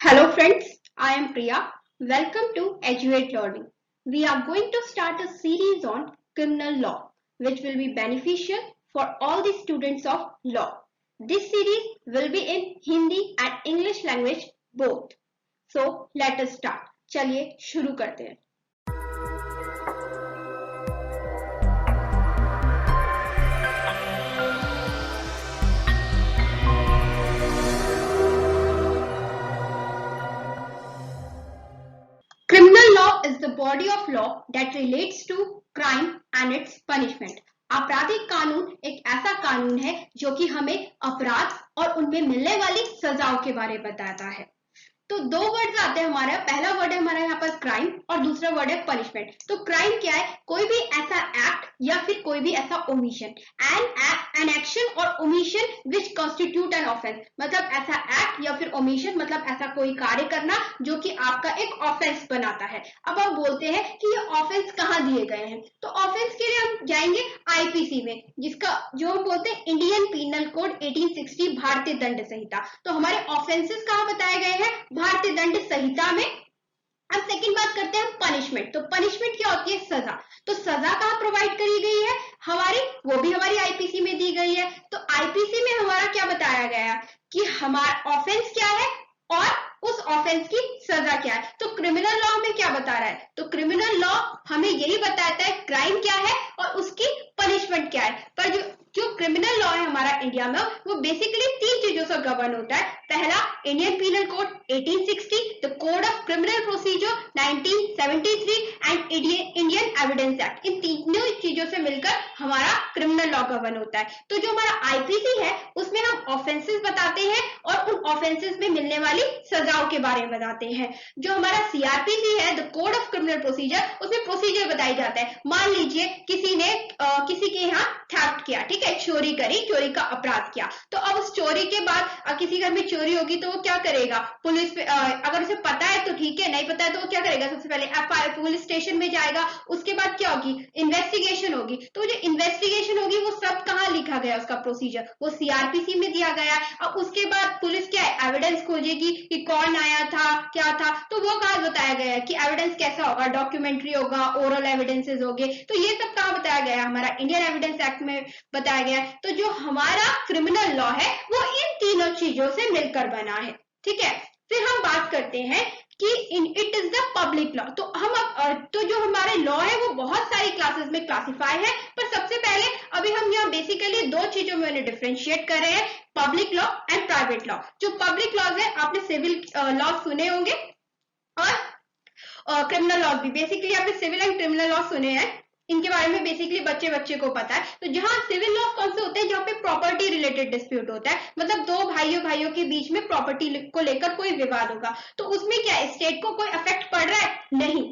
Hello friends, I am Priya. Welcome to Eduate Learning. We are going to start a series on criminal law which will be beneficial for all the students of law. This series will be in Hindi and English language both. So let us start. चलिए शुरू करते हैं. Criminal law is the body of law that relates to crime and its punishment. आपराधिक कानून एक ऐसा कानून है जो कि हमें अपराध और उनमें मिलने वाली सजाओं के बारे में बताता है. तो दो वर्ड्स आते हैं हमारे. पहला वर्ड है हमारा यहाँ पर क्राइम और दूसरा वर्ड है पनिशमेंट. तो क्राइम क्या है? कोई भी ऐसा एक्ट या फिर कोई भी ऐसा ओमिशन, एन एक्शन और omission which constitute an offence. मतलब ऐसा एक्ट या फिर ओमिशन मतलब ऐसा कोई कार्य करना जो कि आपका एक ऑफेंस बनाता है. अब हम बोलते हैं कि ये ऑफेंस कहाँ दिए गए हैं. तो ऑफेंस के लिए हम जाएंगे आईपीसी में, जिसका जो हम बोलते हैं इंडियन पीनल कोड 1860 भारतीय दंड संहिता. तो हमारे ऑफेंसेस कहाँ बताए गए हैं? भारतीय दंड संहिता में. अब सेकंड बात करते हैं पनिशमेंट. तो पनिशमेंट क्या होती है? सजा. तो सजा कहाँ प्रोवाइड करी गई है हमारी? वो भी हमारी आईपीसी में दी गई है. तो आईपीसी में हमारा क्या बताया गया कि हमारा ऑफेंस क्या है और उस ऑफेंस की सजा क्या है. तो क्रिमिनल लॉ में क्या बता रहा है? तो क्रिमिनल लॉ हमें यही बताता है क्राइम क्या है और उसकी पनिशमेंट क्या है. पर जो क्रिमिनल लॉ है हमारा इंडिया में, वो बेसिकली तीन चीजों से गवर्न होता है. पहला Indian penal code 1860, the code of criminal procedure 1973 and Indian evidence act. इन तीनों चीजों से मिलकर हमारा क्रिमिनल लॉ गवर्न होता है. तो जो हमारा आईपीसी है उसमें हम ऑफेंसेस बताते हैं और उन ऑफेंसेस में मिलने वाली सजाओं के बारे में बताते हैं. जो हमारा सीआरपीसी है, the code of criminal procedure, उसमें प्रोसीजर बताया जाता है. मान लीजिए किसी ने किसी के यहाँ थेफ्ट किया, ठीक है, चोरी करी, चोरी का अपराध किया. तो अब उस चोरी के बाद किसी घर में चोरी होगी तो वो क्या करेगा? पुलिस पे अगर उसे पता है तो ठीक है, नहीं पता है तो वो क्या करेगा? सबसे पहले एफआईआर पुलिस स्टेशन में जाएगा. उसके बाद क्या होगी? इन्वेस्टिगेशन होगी. तो जो इन्वेस्टिगेशन होगी वो सब कहाँ लिखा गया? उसका प्रोसीजर वो सीआरपीसी में दिया गया. अब उसके बाद पुलिस क्या है? एविडेंस खोजेगी कि कौन आया था, क्या था. तो वो कहाँ बताया गया है कि एविडेंस कैसा होगा? डॉक्यूमेंट्री होगा, ओरल एविडेंसेस होंगे. तो ये सब कहाँ बताया गया है? हमारा इंडियन एविडेंस एक्ट में बताया गया है. तो जो हमारा क्रिमिनल लॉ है वो इन तीनों चीजों से मिलकर बना है. ठीक है. फिर हम बात करते हैं कि it is the public law. तो तो जो हमारे लॉ है वो बहुत सारी क्लासेस में क्लासिफाई है. पर सबसे पहले अभी हम यहाँ बेसिकली दो चीजों में उन्हें डिफरेंशिएट कर रहे हैं, public law and private law. जो पब्लिक लॉज है आपने सिविल लॉ सुने होंगे और क्रिमिनल लॉ भी. बेसिकली आपने सिविल एंड क्रिमिनल लॉ सुने हैं, इनके बारे में बेसिकली बच्चे को पता है. तो जहां सिविल लॉ कौन से होते हैं? जहां पे प्रॉपर्टी रिलेटेड डिस्प्यूट होता है, मतलब दो भाइयों के बीच में प्रॉपर्टी को लेकर कोई विवाद होगा. तो उसमें क्या है? स्टेट को कोई इफेक्ट पड़ रहा है? नहीं.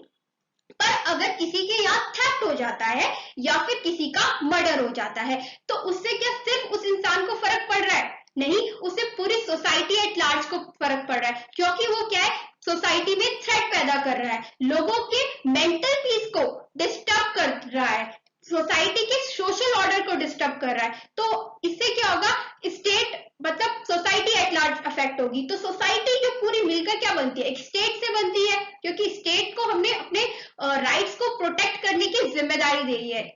पर अगर किसी के यहाँ थेफ्ट हो जाता है या फिर किसी का मर्डर हो जाता है तो उससे क्या सिर्फ उस इंसान को फर्क पड़ रहा है? नहीं, उससे पूरी सोसाइटी एट लार्ज को फर्क पड़ रहा है. क्योंकि वो क्या है? सोसाइटी में थ्रेट पैदा कर रहा है, लोगों के मेंटल पीस को डिस्टर्ब कर रहा है, सोसाइटी के सोशल ऑर्डर को डिस्टर्ब कर रहा है. तो इससे क्या होगा? स्टेट मतलब सोसाइटी एट लार्ज अफेक्ट होगी. तो सोसाइटी जो पूरी मिलकर क्या बनती है? एक स्टेट से बनती है, क्योंकि स्टेट को हमने अपने राइट्स को प्रोटेक्ट करने की जिम्मेदारी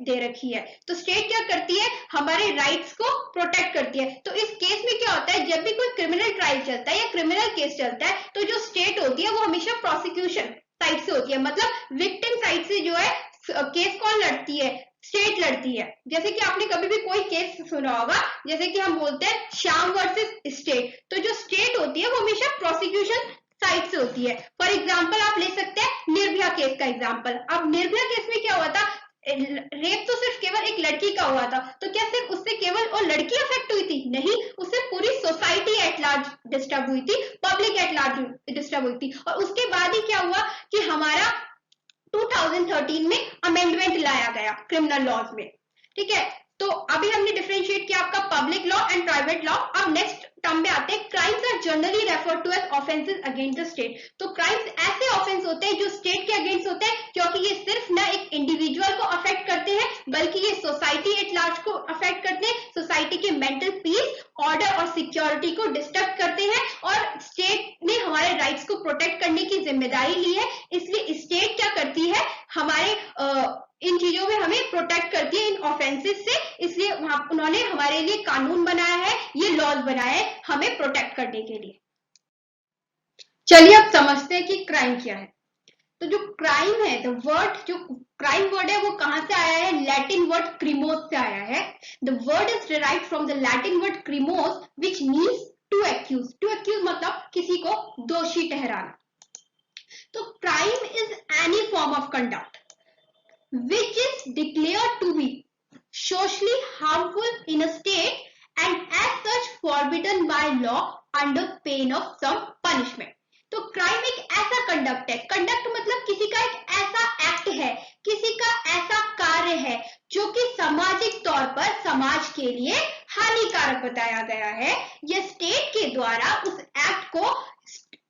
दे रखी है. तो स्टेट क्या करती है? हमारे राइट्स को प्रोटेक्ट करती है. तो इस केस में क्या होता है? जब भी कोई क्रिमिनल ट्रायल चलता है या क्रिमिनल केस चलता है तो जो स्टेट होती है वो हमेशा प्रोसिक्यूशन साइड से होती है. मतलब विक्टिम साइड से जो है केस कौन लड़ती है? स्टेट लड़ती है. जैसे कि आपने कभी भी कोई केस सुना होगा, जैसे कि हम बोलते हैं श्याम वर्सेस स्टेट. तो जो स्टेट होती है वो हमेशा प्रोसिक्यूशन साइड से होती है. फॉर एग्जाम्पल आप ले सकते हैं निर्भया केस का एग्जाम्पल. अब निर्भया केस में क्या हुआ था? रेप तो सिर्फ केवल एक लड़की का हुआ था. तो क्या सिर्फ उससे केवल वो लड़की अफेक्ट हुई थी? नहीं, उससे पूरी सोसाइटी एट लार्ज डिस्टर्ब हुई थी, पब्लिक एट लार्ज डिस्टर्ब हुई थी. और उसके बाद ही क्या हुआ कि हमारा 2013 में अमेंडमेंट लाया गया क्रिमिनल लॉज में. ठीक है. तो अभी हमने डिफरेंशिएट किया आपका public law and private law. अब नेक्स्ट टर्म पे आते हैं. Crimes are generally referred to as offences against the state. तो क्राइम्स ऐसे ऑफेंस होते हैं जो स्टेट के अगेंस्ट होते हैं, क्योंकि ये सिर्फ ना एक इंडिविजुअल को अफेक्ट करते हैं बल्कि ये सोसाइटी एट लार्ज को अफेक्ट करते हैं. सोसाइटी के मेंटल पीस, ऑर्डर और सिक्योरिटी को डिस्टर्ब करते हैं और स्टेट ने हमारे राइट्स को प्रोटेक्ट करने की जिम्मेदारी ली है, इसलिए स्टेट क्या करती है, हमारे इन चीजों में हमें प्रोटेक्ट करती है, इन ऑफेंसेस से, इसलिए उन्होंने हमारे लिए कानून बनाया है, ये लॉज बनाए हैं हमें प्रोटेक्ट करने के लिए। चलिए अब समझते हैं कि क्राइम क्या है। तो जो क्राइम है, द वर्ड, जो क्राइम वर्ड है वो कहां से आया है, लैटिन वर्ड क्रिमोस से आया है। The word is derived from the Latin word crimos which means to accuse. To accuse मतलब किसी को दोषी ठहराना। तो crime is any form of conduct which is declared to be socially harmful in a state and as such forbidden by law under pain of some punishment। तो crime एक ऐसा conduct है, कंडक्ट मतलब किसी का एक ऐसा एक्ट है, किसी का ऐसा कार्य है जो कि सामाजिक तौर पर समाज के लिए हानिकारक बताया गया है, या स्टेट के द्वारा उस एक्ट को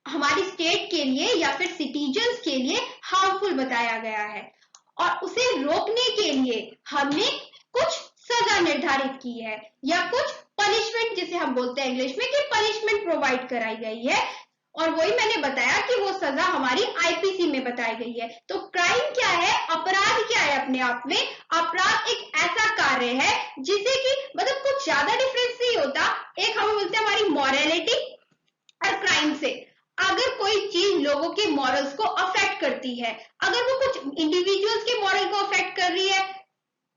हमारी स्टेट के लिए या फिर सिटीजन्स के लिए हार्मफुल बताया गया है, और उसे रोकने के लिए हमने कुछ सजा निर्धारित की है या कुछ पनिशमेंट, जिसे हम बोलते हैं इंग्लिश में कि पनिशमेंट प्रोवाइड कराई गई है, और वही मैंने बताया कि वो सजा हमारी आईपीसी में बताई गई है। तो क्राइम क्या है, अपराध क्या है, अपने आप में अपराध एक ऐसा कार्य है जिसे कि मतलब कुछ ज्यादा डिफरेंस नहीं होता, एक हम बोलते हैं हमारी मॉरलिटी और क्राइम से। अगर कोई चीज लोगों के मॉरल्स को अफेक्ट करती है, अगर वो कुछ इंडिविजुअल्स के मॉरल को अफेक्ट कर रही है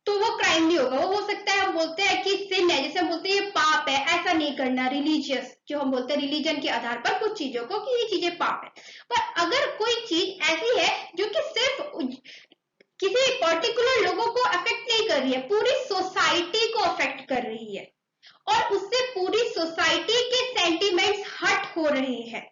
तो वो क्राइम नहीं होगा, वो हो सकता है हम बोलते हैं कि सिन है, जैसे हम बोलते हैं ये पाप है, ऐसा नहीं करना, रिलीजियस, जो हम बोलते हैं रिलीजन के आधार पर कुछ चीजों को कि ये चीजें पाप है। पर अगर कोई चीज ऐसी है जो कि सिर्फ किसी पर्टिकुलर लोगों को अफेक्ट नहीं कर रही है, पूरी सोसाइटी को अफेक्ट कर रही है और उससे पूरी सोसाइटी के सेंटिमेंट्स हर्ट हो रहे हैं,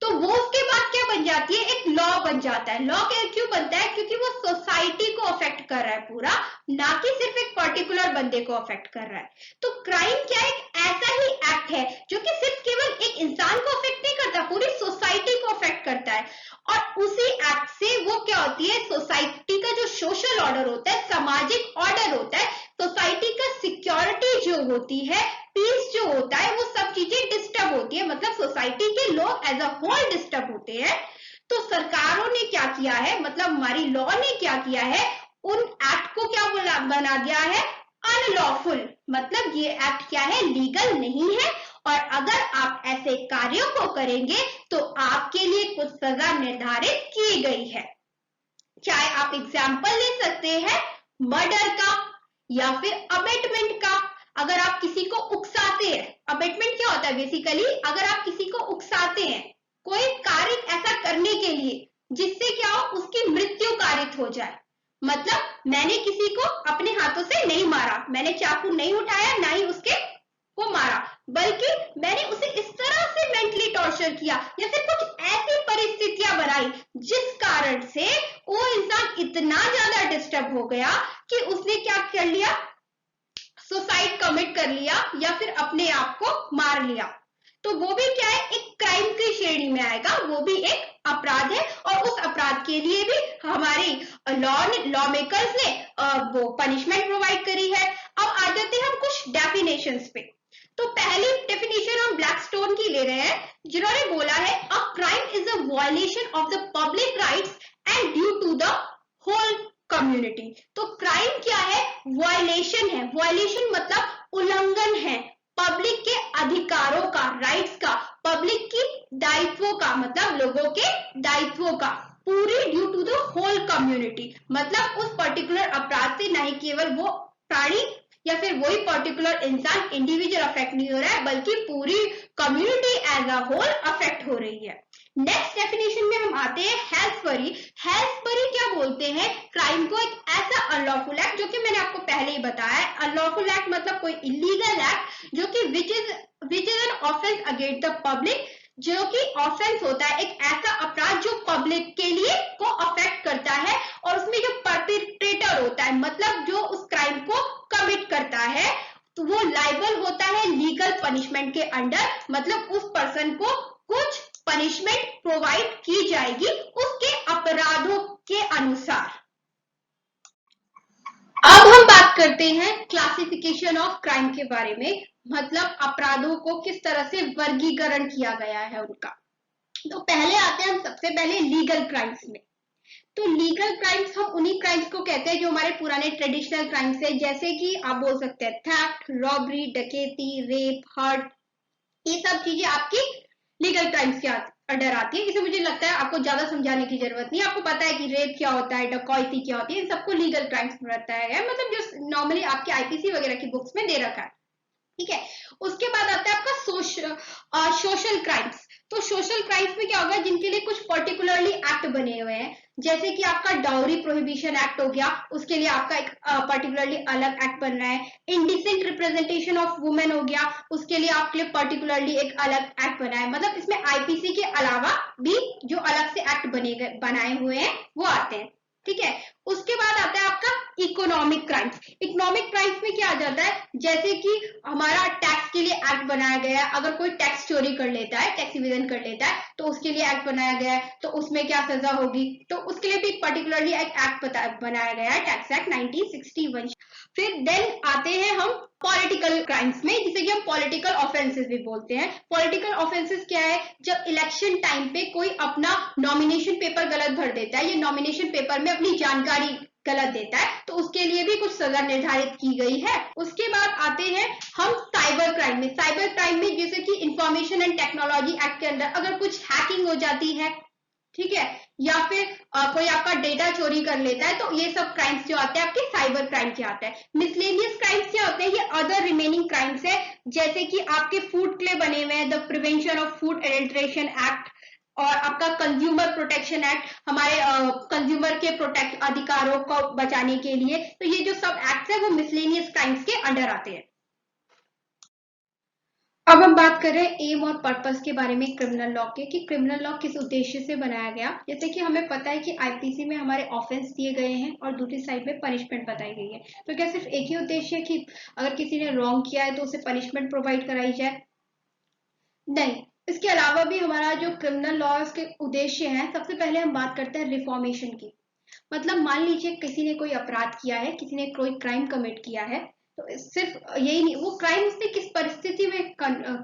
तो वो उसके बाद क्या बन जाती है, एक लॉ बन जाता है। लॉ क्यों बनता है, क्योंकि वो सोसाइटी को अफेक्ट कर रहा है पूरा, ना कि सिर्फ एक पर्टिकुलर बंदे को अफेक्ट कर रहा है। तो क्राइम क्या है, एक ऐसा ही एक्ट है जो कि सिर्फ केवल एक इंसान को अफेक्ट नहीं करता, पूरी सोसाइटी को अफेक्ट करता है, और उसी एक्ट से वो क्या होती है, सोसाइटी का जो सोशल ऑर्डर होता है, सामाजिक ऑर्डर होता है, सोसाइटी का सिक्योरिटी जो होती है, पीस जो होता है, वो सब चीजें डिस्टर्ब होती है, मतलब सोसाइटी के लोग एज अ होल डिस्टर्ब होते हैं। तो सरकारों ने क्या किया है, मतलब हमारी लॉ ने क्या किया है, उन एक्ट को क्या बना दिया है, अनलॉफुल, मतलब ये एक्ट क्या है, लीगल नहीं है, और अगर आप ऐसे कार्यों को करेंगे तो आपके लिए कुछ सजा निर्धारित की गई है। चाहे आप एग्जाम्पल ले सकते हैं मर्डर का या फिर अबेटमेंट का। अगर आप किसी को उकसाते हैं, अबेटमेंट क्या होता है बेसिकली, अगर आप किसी को उकसाते हैं कोई कार्य ऐसा करने के लिए जिससे क्या हो, उसकी मृत्यु कारित हो जाए, मतलब मैंने किसी को अपने हाथों से नहीं मारा, मैंने चाकू नहीं उठाया, ना ही उसके को मारा, बल्कि मैंने उसे इस तरह से मेंटली टॉर्चर किया या फिर कुछ ऐसी परिस्थितियां बनाई जिस कारण से वो इंसान इतना ज्यादा डिस्टर्ब हो गया कि उसने क्या कर लिया, सुसाइड कमिट कर लिया या फिर अपने आप को मार लिया। तो वो भी क्या है, एक क्राइम की श्रेणी में आएगा, वो भी एक अपराध है, और उस अपराध के लिए भी हमारी लॉ मेकर्स ने वो पनिशमेंट प्रोवाइड करी है। अब आ जाते हैं हम कुछ डेफिनेशंस पे। तो पहली डेफिनेशन हम ब्लैकस्टोन की ले रहे हैं, जिन्होंने बोला है a crime is a violation of the public rights and due to the whole community. तो क्राइम क्या है, वायलेशन है, वायलेशन मतलब उल्लंघन है पब्लिक के अधिकारों का, राइट्स का, पब्लिक की दायित्वों का, मतलब लोगों के दायित्वों का, पूरी due to the whole community, मतलब उस पर्टिकुलर अपराध से नहीं केवल वो प्राणी या फिर वही पर्टिकुलर इंसान इंडिविजुअल अफेक्ट नहीं हो रहा है, बल्कि पूरी community as a whole affect हो रही है। नेक्स्ट डेफिनेशन में हम आते हैं हेल्सबरी। हेल्सबरी क्या बोलते हैं, क्राइम को एक ऐसा अनलॉफुल एक्ट, जो कि मैंने आपको पहले ही बताया है, अनलॉफुल एक्ट मतलब कोई इलीगल एक्ट जो कि which is an offence against the public, जो कि ऑफेंस होता है, एक ऐसा अपराध जो पब्लिक के लिए को अफेक्ट करता है, और उसमें जो परपिट्रेटर होता है, मतलब जो उस क्राइम को कमिट करता है, तो वो लाइबल होता है लीगल पनिशमेंट के अंडर, मतलब उस पर्सन को कुछ पनिशमेंट प्रोवाइड की जाएगी उसके अपराधों के अनुसार। अब हम बात करते हैं क्लासिफिकेशन ऑफ क्राइम के बारे में, मतलब अपराधों को किस तरह से वर्गीकरण किया गया है उनका। तो पहले आते हैं हम सबसे पहले लीगल क्राइम्स में। तो लीगल क्राइम्स हम उन्हीं क्राइम्स को कहते हैं जो हमारे पुराने ट्रेडिशनल क्राइम्स है, जैसे कि आप बोल सकते हैं थेफ्ट, रॉबरी, डकैती, रेप, हर्ट, ये सब चीजें आपकी लीगल क्राइम्स के अंडर आती है। इसे मुझे लगता है आपको ज्यादा समझाने की जरूरत नहीं, आपको पता है कि रेप क्या होता है, डकैती क्या होती है, इन सबको लीगल क्राइम्स में रहता है, मतलब जो नॉर्मली आपके आईपीसी वगैरह की बुक्स में दे रखा है। ठीक है, उसके बाद आता है आपका सोशल क्राइम्स। तो सोशल क्राइम्स में क्या होगा, जिनके लिए कुछ पर्टिकुलरली एक्ट बने हुए हैं, जैसे कि आपका डाउरी प्रोहिबिशन एक्ट हो गया, उसके लिए आपका एक पर्टिकुलरली अलग एक्ट बन रहा है। इंडिसेंट रिप्रेजेंटेशन ऑफ वुमेन हो गया, उसके लिए आपके लिए पर्टिकुलरली एक अलग एक्ट बना है। मतलब इसमें आईपीसी के अलावा भी जो अलग से एक्ट बनाए हुए हैं वो आते हैं। ठीक है, उसके बाद आता है आपका इकोनॉमिक क्राइम्स। इकोनॉमिक क्राइम्स में क्या आ जाता है, जैसे कि हमारा टैक्स के लिए एक्ट बनाया गया है, अगर कोई टैक्स चोरी कर लेता है, टैक्स इवेजन कर लेता है, तो उसके लिए एक्ट बनाया गया है, तो उसमें क्या सजा होगी, तो उसके लिए भी पर्टिकुलरली एक एक्ट बनाया गया है, टैक्स एक्ट 1961। फिर देन आते हैं हम पॉलिटिकल क्राइम्स में, जिसे कि हम पॉलिटिकल ऑफेंसेस भी बोलते हैं। पॉलिटिकल ऑफेंसेस क्या है, जब इलेक्शन टाइम पे कोई अपना नॉमिनेशन पेपर गलत भर देता है या नॉमिनेशन पेपर में अपनी जानकारी गलत देता है, तो उसके लिए भी कुछ सजा निर्धारित की गई है। उसके बाद आते हैं हम साइबर क्राइम में। साइबर क्राइम में जैसे कि इंफॉर्मेशन एंड टेक्नोलॉजी एक्ट के अंदर अगर कुछ हैकिंग हो जाती है, ठीक है, या फिर कोई आपका डेटा चोरी कर लेता है, तो ये सब क्राइम्स जो आते हैं आपके साइबर क्राइम के आते हैं। मिसलेनियस क्राइम्स क्या होते हैं, ये अदर रिमेनिंग क्राइम्स है, जैसे कि आपके फूड के लिए बने हुए हैं the prevention of food adulteration act और आपका कंज्यूमर प्रोटेक्शन एक्ट, हमारे कंज्यूमर के प्रोटेक्ट अधिकारों को बचाने के लिए। तो ये जो सब एक्ट्स है वो मिसलेनियस क्राइम्स के अंडर आते हैं। अब हम बात कर रहे हैं एम और पर्पस के बारे में क्रिमिनल लॉ के, कि क्रिमिनल लॉ किस उद्देश्य से बनाया गया। जैसे कि हमें पता है कि आईपीसी में हमारे ऑफेंस दिए गए हैं और दूसरी साइड में पनिशमेंट बताई गई है। तो क्या सिर्फ एक ही उद्देश्य है कि अगर किसी ने रॉन्ग किया है तो उसे पनिशमेंट प्रोवाइड कराई जाए? नहीं, इसके अलावा भी हमारा जो क्रिमिनल लॉज के उद्देश्य हैं, सबसे पहले हम बात करते हैं रिफॉर्मेशन की। मतलब मान लीजिए किसी ने कोई अपराध किया है, किसी ने कोई क्राइम कमिट किया है, तो सिर्फ यही नहीं, वो क्राइम उसने किस परिस्थिति में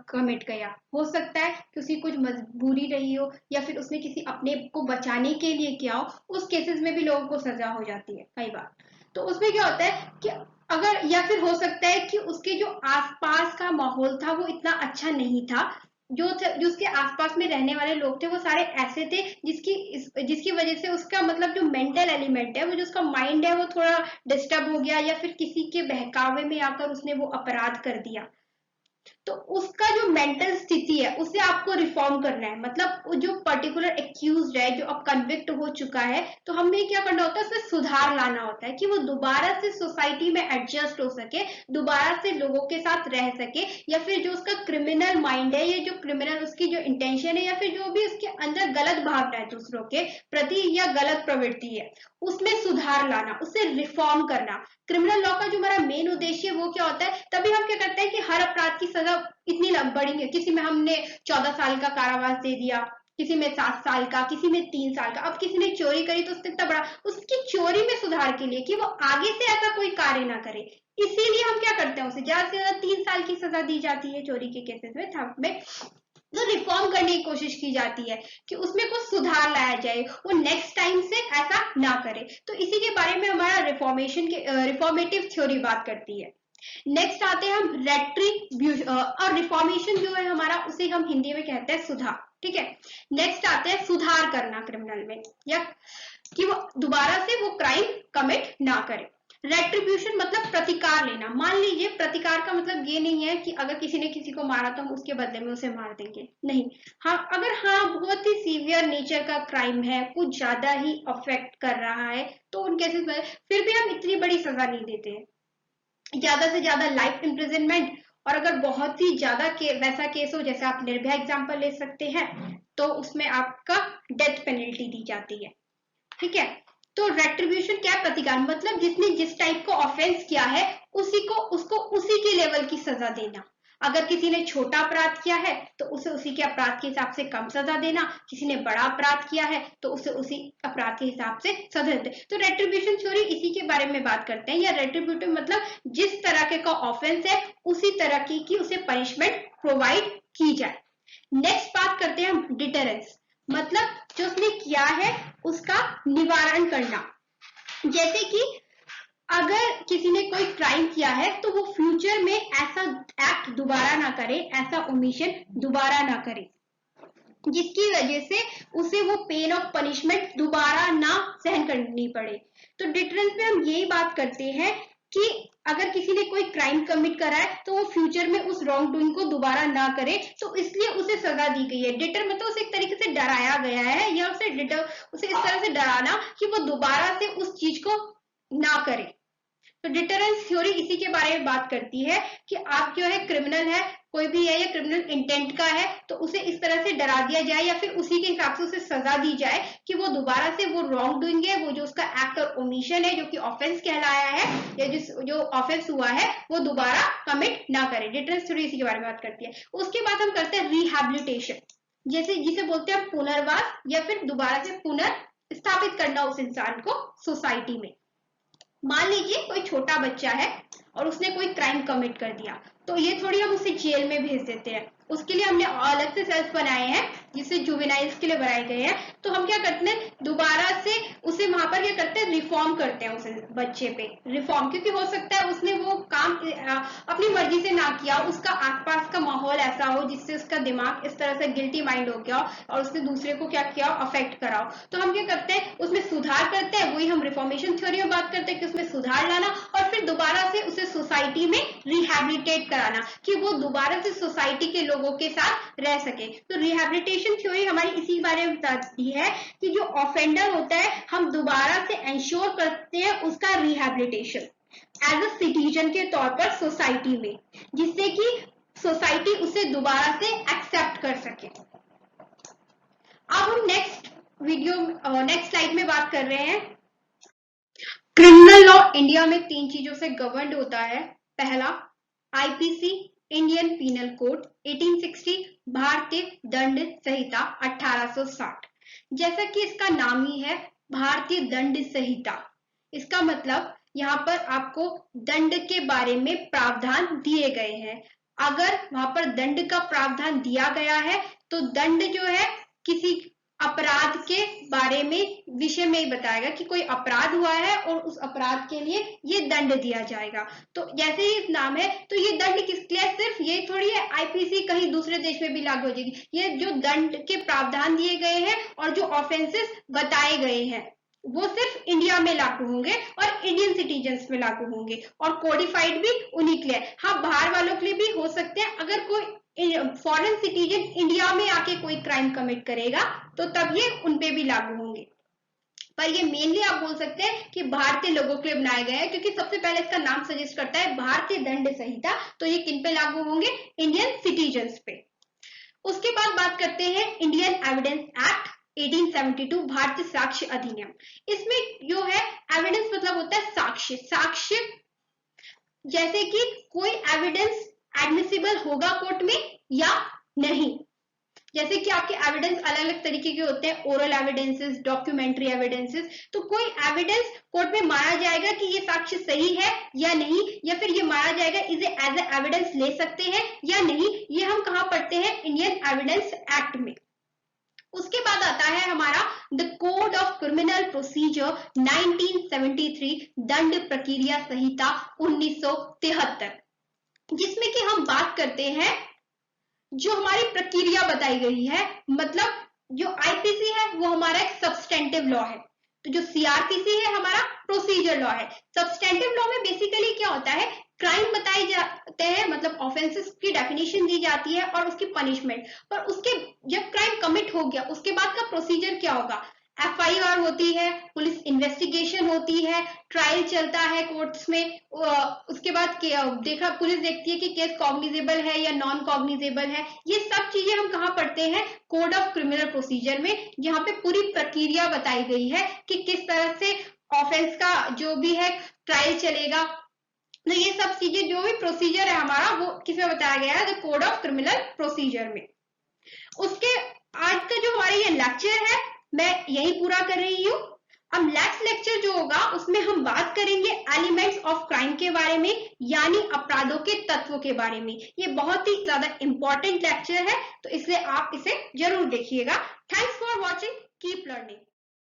कमिट किया, हो सकता है कि उसकी कुछ मजबूरी रही हो या फिर उसने किसी अपने को बचाने के लिए किया हो, उस केसेस में भी लोगों को सजा हो जाती है कई बार। तो उसमें क्या होता है कि अगर, या फिर हो सकता है कि उसके जो आसपास का माहौल था वो इतना अच्छा नहीं था, जो उसके आसपास में रहने वाले लोग थे वो सारे ऐसे थे जिसकी वजह से उसका मतलब जो मेंटल एलिमेंट है, वो जो उसका माइंड है वो थोड़ा डिस्टर्ब हो गया, या फिर किसी के बहकावे में आकर उसने वो अपराध कर दिया। तो उसका जो मेंटल स्थिति है उसे आपको रिफॉर्म करना है। मतलब वो जो पर्टिकुलर एक्यूज्ड है, जो अब कन्विक्ट हो चुका है, तो हमें क्या करना होता है, उसमें सुधार लाना होता है कि वो दोबारा से सोसाइटी में एडजस्ट हो सके, दोबारा से लोगों के साथ रह सके, या फिर जो उसका क्रिमिनल माइंड है, ये जो क्रिमिनल उसकी जो इंटेंशन है, या फिर जो भी उसके अंदर गलत भावना है दूसरों के प्रति या गलत प्रवृत्ति है, उसमें सुधार लाना, उसे रिफॉर्म करना। क्रिमिनल लॉ का जो हमारा मेन उद्देश्य है वो क्या होता है, तभी हम क्या करते हैं कि हर अपराध की सजा इतनी बड़ी है, किसी में हमने 14 साल का कारावास दे दिया, किसी में 7 साल का, किसी में 3 साल का। अब किसी ने चोरी करी तो उसने इतना बड़ा, उसकी चोरी में सुधार के लिए कि वो आगे से ऐसा कोई कार्य ना करे, इसीलिए हम क्या करते हैं, उसे ज्यादा से ज्यादा 3 साल की सजा दी जाती है चोरी के केसेस में, थफ्ट में। तो रिफॉर्म करने की कोशिश की जाती है कि उसमें कुछ सुधार लाया जाए, वो नेक्स्ट टाइम से ऐसा ना करे। तो इसी के बारे में हमारा रिफॉर्मेटिव थ्योरी बात करती है। नेक्स्ट आते हैं हम रेट्रीब्यूशन, और रिफॉर्मेशन जो है हमारा, उसे हम हिंदी में कहते हैं सुधार। ठीक है, नेक्स्ट आते हैं सुधार करना क्रिमिनल में, या कि वो दोबारा से वो क्राइम कमिट ना करे। रेट्रीब्यूशन मतलब प्रतिकार लेना। मान लीजिए प्रतिकार का मतलब ये नहीं है कि अगर किसी ने किसी को मारा तो हम उसके बदले में उसे मार देंगे, नहीं। हाँ, अगर बहुत ही सीवियर नेचर का क्राइम है, कुछ ज्यादा ही अफेक्ट कर रहा है, तो उन केसेस में फिर भी हम इतनी बड़ी सजा नहीं देते हैं, ज्यादा से ज्यादा लाइफ इम्प्रिजनमेंट। और अगर बहुत ही ज्यादा वैसा केस हो, जैसे आप निर्भया एग्जाम्पल ले सकते हैं, तो उसमें आपका डेथ पेनल्टी दी जाती है। ठीक है, तो रेट्रीब्यूशन क्या है, प्रतिकार, मतलब जिसने जिस टाइप का ऑफेंस किया है उसको उसी के लेवल की सजा देना। अगर किसी ने छोटा अपराध किया है तो उसे उसी के अपराध के हिसाब से कम सजा देना, किसी ने बड़ा अपराध किया है तो उसे उसी अपराध के हिसाब से सजा देते। तो रेट्रीब्यूशन थ्योरी इसी के बारे में बात करते हैं, या रेट्रीब्यूटिव मतलब जिस तरह का ऑफेंस है उसी तरह की उसे पनिशमेंट प्रोवाइड की जाए। नेक्स्ट बात करते हैं हम डिटरेंस। मतलब जो उसने किया है उसका निवारण करना। जैसे कि अगर किसी ने कोई क्राइम किया है तो वो फ्यूचर में ऐसा एक्ट दोबारा ना करे, ऐसा ओमिशन दोबारा ना करे, जिसकी वजह से उसे वो पेन ऑफ पनिशमेंट दोबारा ना सहन करनी पड़े। तो डिटरेंस में हम यही बात करते हैं कि अगर किसी ने कोई क्राइम कमिट करा है तो वो फ्यूचर में उस रॉन्ग डूइंग को दोबारा ना करे, तो इसलिए उसे सजा दी गई है। डिटर मतलब उसे एक तरीके से डराया गया है, या उसे इस तरह से डराना कि वो दोबारा से उस चीज को ना करे। तो डिटरेंस थ्योरी इसी के बारे में बात करती है कि आप जो है क्रिमिनल है, कोई भी है या क्रिमिनल इंटेंट का है, तो उसे इस तरह से डरा दिया जाए या फिर उसी के हिसाब से उसे सजा दी जाए कि वो दोबारा से वो रॉन्ग डूइंग है, वो जो उसका एक्ट और ओमिशन है जो कि ऑफेंस कहलाया है या जो ऑफेंस हुआ है वो दोबारा कमिट ना करे। डिटरेंस थ्योरी इसी के बारे में बात करती है। उसके बाद हम करते हैं रिहैबिलिटेशन, जैसे जिसे बोलते हैं पुनर्वास या फिर दोबारा से पुनर्स्थापित करना उस इंसान को सोसाइटी में। मान लीजिए कोई छोटा बच्चा है और उसने कोई क्राइम कमिट कर दिया, तो ये थोड़ी हम उसे जेल में भेज देते हैं, उसके लिए हमने अलग से सेल्स बनाए हैं जिसे जुवेनाइल्स के लिए बनाए गए हैं। तो हम क्या करते हैं, दोबारा से उसे वहां पर क्या करते हैं, रिफॉर्म करते हैं उस बच्चे पे रिफॉर्म, क्योंकि हो सकता है उसने वो काम अपनी मर्जी से ना किया, उसका आसपास का माहौल ऐसा हो जिससे उसका दिमाग इस तरह से गिल्टी माइंड हो गया और उसने दूसरे को क्या किया, अफेक्ट कराओ। तो हम क्या करते हैं, उसमें सुधार करते हैं, वही हम रिफॉर्मेशन थ्योरी में बात करते हैं कि उसमें सुधार लाना और फिर दोबारा से उसे सोसाइटी में रिहैबिलिटेट कराना कि वो दोबारा से सोसाइटी के लोगों के साथ रह सके। तो रिहैबिलिटेशन थ्योरी हमारी इसी बारे में बताती है कि जो ऑफेंडर होता है हम दोबारा से इंश्योर करते हैं उसका रिहैबिलिटेशन एज अ सिटीजन के तौर पर सोसाइटी में, जिससे कि सोसाइटी उसे दोबारा से एक्सेप्ट कर सके। अब हम नेक्स्ट स्लाइड में बात कर रहे हैं। क्रिमिनल लॉ इंडिया में 3 चीजों से गवर्न होता है। पहला, आईपीसी इंडियन पीनल कोड 1860, भारतीय दंड संहिता 1860। जैसा कि इसका नाम ही है भारतीय दंड संहिता, इसका मतलब यहाँ पर आपको दंड के बारे में प्रावधान दिए गए हैं। अगर वहां पर दंड का प्रावधान दिया गया है तो दंड जो है किसी अपराध के बारे में विषय में ही बताएगा कि कोई अपराध हुआ है और उस अपराध के लिए ये दंड दिया जाएगा। तो जैसे ही इस नाम है तो ये दंड किसके लिए, सिर्फ ये थोड़ी है आईपीसी कहीं दूसरे देश में भी लागू हो जाएगी। ये जो दंड के प्रावधान दिए गए हैं और जो ऑफेंसेस बताए गए हैं वो सिर्फ इंडिया में लागू होंगे और इंडियन सिटीजन्स में लागू होंगे और कोडिफाइड भी उन्हीं के लिए। हाँ, बाहर वालों के लिए भी हो सकते हैं, अगर कोई फॉरेन सिटीजन इंडिया में आके कोई क्राइम कमिट करेगा तो तब ये उनपे भी लागू होंगे, पर ये मेनली आप बोल सकते हैं कि भारतीय लोगों के लिए बनाए गए हैं, क्योंकि सबसे पहले इसका नाम सजेस्ट करता है भारतीय दंड संहिता। तो ये किन पे लागू होंगे, इंडियन सिटीजन्स पे। उसके बाद बात करते हैं इंडियन एविडेंस एक्ट 1872, भारतीय साक्ष्य अधिनियम। इसमें जो है एविडेंस मतलब होता है साक्ष्य। साक्ष्य जैसे कि कोई एविडेंस एडमिसिबल होगा कोर्ट में या नहीं। जैसे कि आपके एविडेंस अलग अलग तरीके के होते हैं, ओरल एविडेंसेस, डॉक्यूमेंट्री एविडेंसेस। तो कोई एविडेंस कोर्ट में माना जाएगा कि ये साक्ष्य सही है या नहीं, या फिर ये माना जाएगा इसे एज ए एविडेंस ले सकते हैं या नहीं, ये हम कहाँ पढ़ते हैं, इंडियन एविडेंस एक्ट में। उसके बाद आता है हमारा the code of criminal procedure 1973, दंड प्रक्रिया संहिता 1973, जिसमें कि हम बात करते हैं जो हमारी प्रक्रिया बताई गई है। मतलब जो आईपीसी है वो हमारा एक सब्सटेंटिव लॉ है, तो जो सीआरपीसी है हमारा प्रोसीजर लॉ है। सब्सटेंटिव लॉ में बेसिकली क्या होता है, क्राइम बताए जाते हैं, मतलब ऑफेंसेस की डेफिनेशन दी जाती है और उसकी पनिशमेंट, और उसके जब क्राइम कमिट हो गया उसके बाद का प्रोसीजर क्या होगा, एफआईआर होती है, पुलिस इन्वेस्टिगेशन होती है, ट्रायल चलता है कोर्ट्स में, उसके बाद देखा पुलिस देखती है कि केस कॉग्निजेबल है या नॉन कॉग्निजेबल है। ये सब चीजें हम कहाँ पढ़ते हैं, कोड ऑफ क्रिमिनल प्रोसीजर में, जहाँ पे पूरी प्रक्रिया बताई गई है कि किस तरह से ऑफेंस का जो भी है ट्रायल चलेगा। तो ये सब चीजें जो भी प्रोसीजर है हमारा वो किसमें बताया गया है, the code of criminal procedure में। उसके आज का जो हमारा ये लेक्चर है मैं यही पूरा कर रही हूँ। अब नेक्स्ट लेक्चर जो होगा उसमें हम बात करेंगे एलिमेंट्स ऑफ क्राइम के बारे में, यानी अपराधों के तत्वों के बारे में। ये बहुत ही ज्यादा इंपॉर्टेंट लेक्चर है, तो इसलिए आप इसे जरूर देखिएगा। Thanks for keep learning.